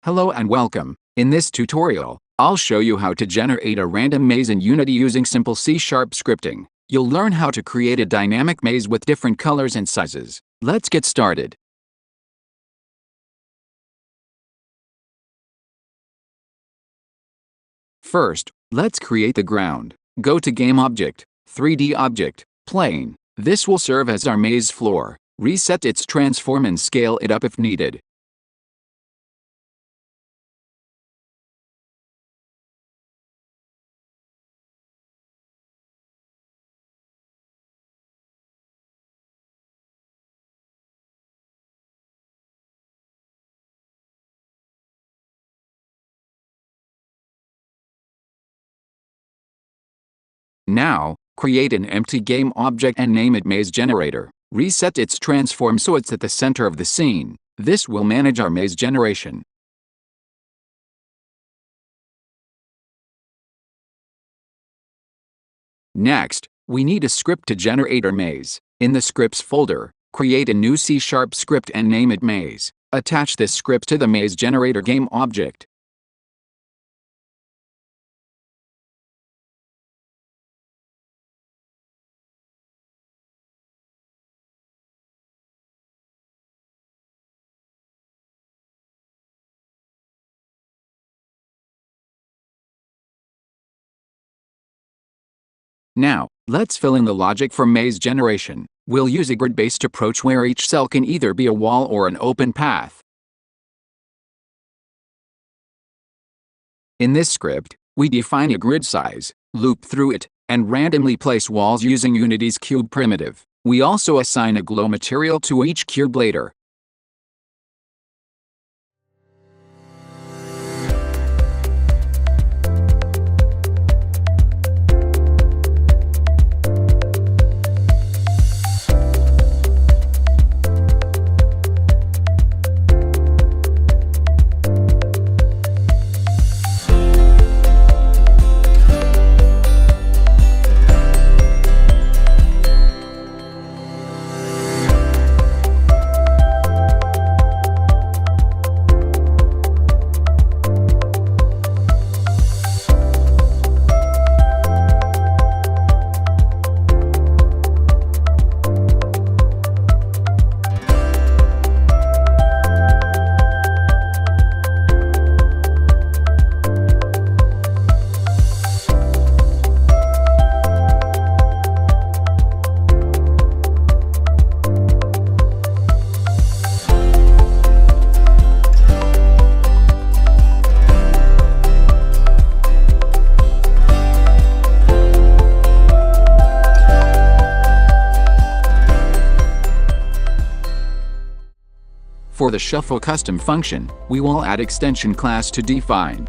Hello and welcome. In this tutorial, I'll show you how to generate a random maze in Unity using simple C# scripting. You'll learn how to create a dynamic maze with different colors and sizes. Let's get started. First, let's create the ground. Go to Game Object, 3D Object, Plane. This will serve as our maze floor. Reset its transform and scale it up if needed. Now, create an empty game object and name it Maze Generator. Reset its transform so it's at the center of the scene. This will manage our maze generation. Next, we need a script to generate our maze. In the Scripts folder, create a new C# script and name it Maze. Attach this script to the Maze Generator game object. Now, let's fill in the logic for maze generation. We'll use a grid-based approach where each cell can either be a wall or an open path. In this script, we define a grid size, loop through it, and randomly place walls using Unity's cube primitive. We also assign a glow material to each cube later. For the Shuffle custom function, we will add extension class to define.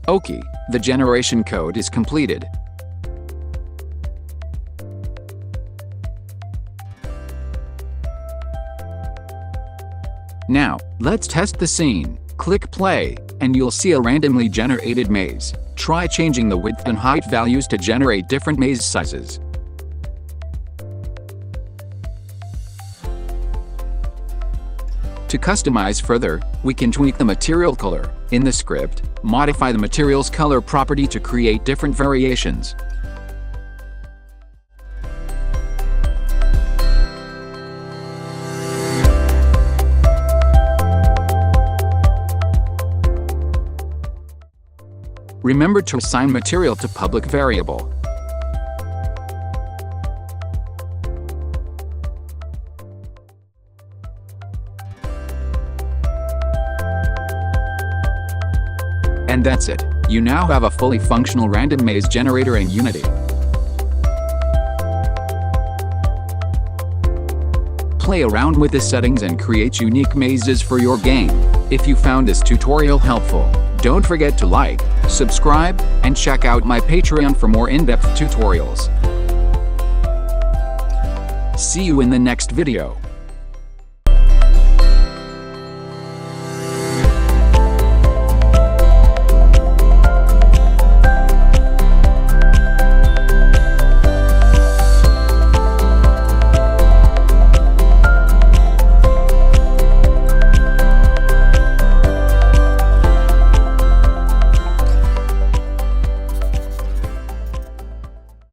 OK, the generation code is completed. Now, let's test the scene. Click play, and you'll see a randomly generated maze. Try changing the width and height values to generate different maze sizes. To customize further, we can tweak the material color. In the script, modify the material's color property to create different variations. Remember to assign material to public variable. And that's it. You now have a fully functional random maze generator in Unity. play around with the settings and create unique mazes for your game. If you found this tutorial helpful, don't forget to like, subscribe, and check out my Patreon for more in-depth tutorials. See you in the next video.